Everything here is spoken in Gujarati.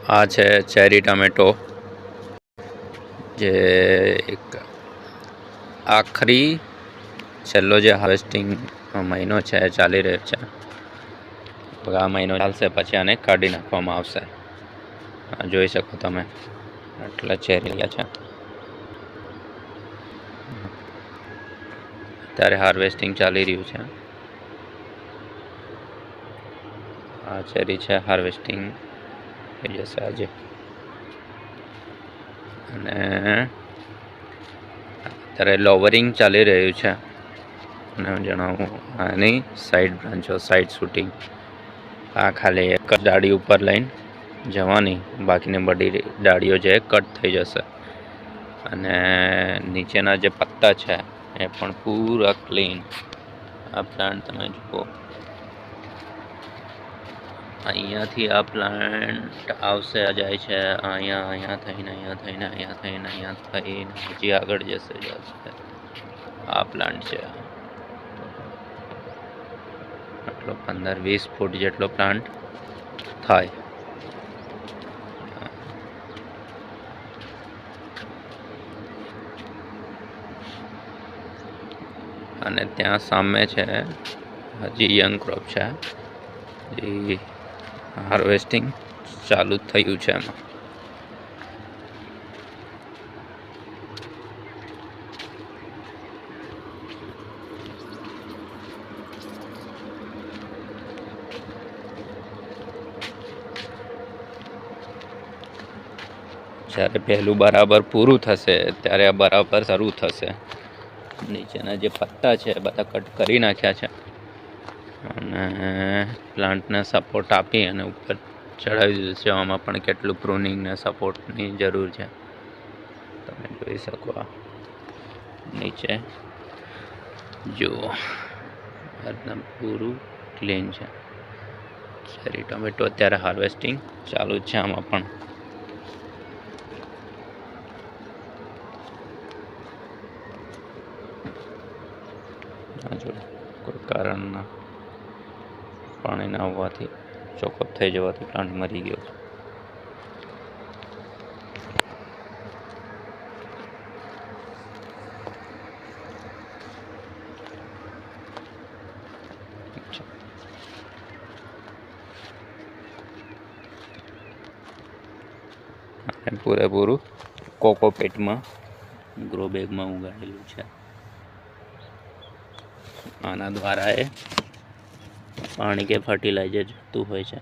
આ છે ચેરી ટમેટો, જે એક આખરી છેલ્લો જે હાર્વેસ્ટિંગ મહિનો છે ચાલી રહ્યો છે. આ મહિનો ચાલશે પછી આને કાઢી નાખવામાં આવશે. જોઈ શકો તમે આટલા ચેરી છે. અત્યારે હાર્વેસ્ટિંગ ચાલી રહ્યું છે. આ ચેરી છે, હાર્વેસ્ટિંગ થઈ જશે આજે. અને અત્યારે લોવરિંગ ચાલી રહ્યું છે. અને હું જણાવું આની સાઈડ બ્રાન્ચો, સાઈડ શૂટિંગ, આ ખાલી એક જ ડાળી ઉપર લઈને જવાની, બાકીની બધી ડાળીઓ જે કટ થઈ જશે. અને નીચેના જે પત્તા છે એ પણ પૂરા ક્લીન. આ પ્લાન્ટ તમે જુઓ, અહીંયાથી આ પ્લાન્ટ આવશે જાય છે, અહીંયા થઈને હજી આગળ જશે. આ પ્લાન્ટ છે, આટલો 15-20 ફૂટ જેટલો પ્લાન્ટ થાય. અને ત્યાં સામે છે હજી યંગ ક્રોપ છે, જે હાર્વેસ્ટિંગ ચાલુ થયું છે. એમાં જ્યારે પહેલું બરાબર પૂરું થશે ત્યારે આ બરાબર શરૂ થશે. નીચેના જે પત્તા છે બધા કટ કરી નાખ્યા છે અને પ્લાન્ટને સપોર્ટ આપી અને ઉપર ચડાવી દીધું છે. આમાં પણ કેટલું પ્રૂનિંગ ને સપોર્ટની જરૂર છે તમે જોઈ શકો. નીચે જુઓ, એકદમ પૂરું ક્લીન છે. ચેરી ટમેટો અત્યારે હાર્વેસ્ટિંગ ચાલુ જ છે. આમાં પણ કોઈ કારણના પાણી ના આવવાથી, ચોકઅપ થઈ જવાથી પ્લાન્ટ મરી ગયો છે. પૂરેપૂરું કોકોપીટમાં, ગ્રો બેગમાં ઉગાડેલું છે. આના દ્વારા એ પાણી કે ફર્ટિલાઇઝર જતું હોય છે.